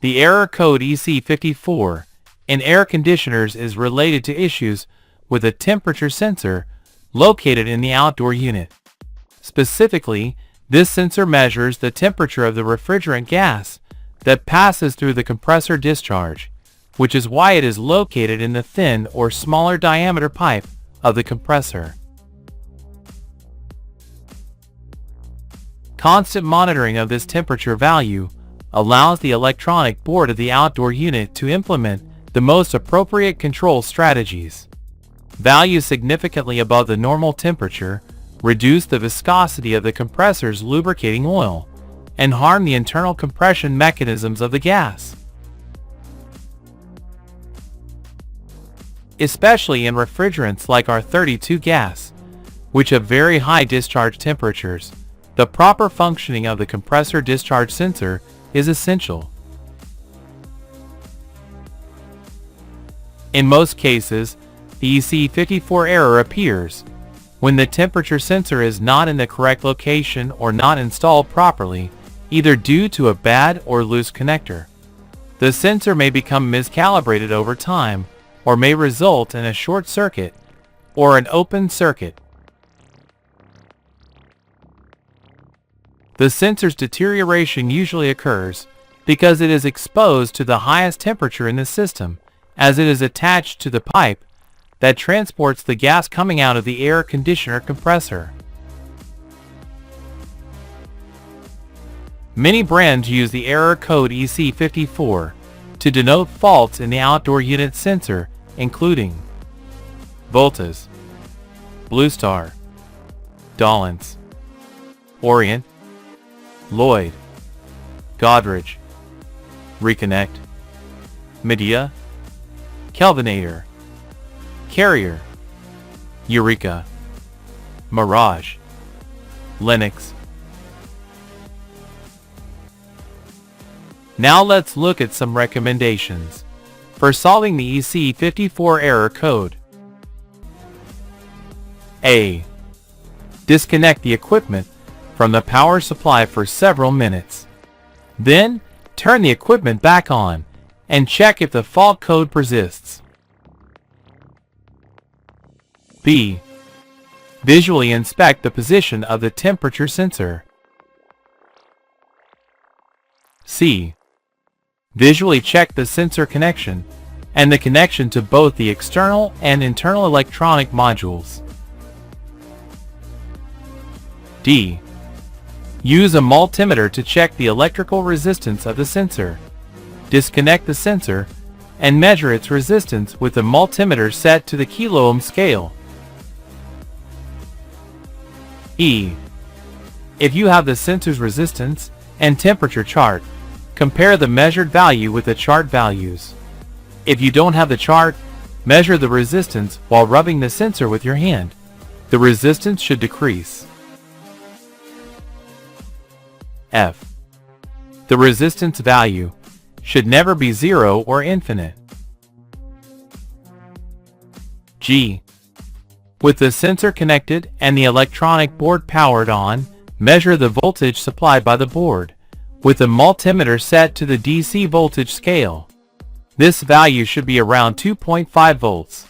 The error code EC54 in air conditioners is related to issues with a temperature sensor located in the outdoor unit. Specifically, this sensor measures the temperature of the refrigerant gas that passes through the compressor discharge, which is why it is located in the thin or smaller diameter pipe of the compressor. Constant monitoring of this temperature value allows the electronic board of the outdoor unit to implement the most appropriate control strategies. Values significantly above the normal temperature reduce the viscosity of the compressor's lubricating oil and harm the internal compression mechanisms of the gas. Especially in refrigerants like R32 gas, which have very high discharge temperatures, the proper functioning of the compressor discharge sensor is essential. In most cases, the EC54 error appears when the temperature sensor is not in the correct location or not installed properly, either due to a bad or loose connector. The sensor may become miscalibrated over time or may result in a short circuit or an open circuit. The sensor's deterioration usually occurs because it is exposed to the highest temperature in the system, as it is attached to the pipe that transports the gas coming out of the air conditioner compressor. Many brands use the error code EC54 to denote faults in the outdoor unit sensor, including Voltas, Bluestar, Dollins, Orient, Lloyd, Godrej, Reconnect, Medea, Kelvinator, Carrier, Eureka, Mirage, Lennox. Now let's look at some recommendations for solving the EC54 error code. A. Disconnect the equipment from the power supply for several minutes. Then, turn the equipment back on and check if the fault code persists. B. Visually inspect the position of the temperature sensor. C. Visually check the sensor connection and the connection to both the external and internal electronic modules. D. Use a multimeter to check the electrical resistance of the sensor. Disconnect the sensor and measure its resistance with the multimeter set to the kilo-ohm scale. E. If you have the sensor's resistance and temperature chart, compare the measured value with the chart values. If you don't have the chart, measure the resistance while rubbing the sensor with your hand. The resistance should decrease. F. The resistance value should never be 0 or infinite. G. With the sensor connected and the electronic board powered on, measure the voltage supplied by the board with the multimeter set to the DC voltage scale. This value should be around 2.5 volts.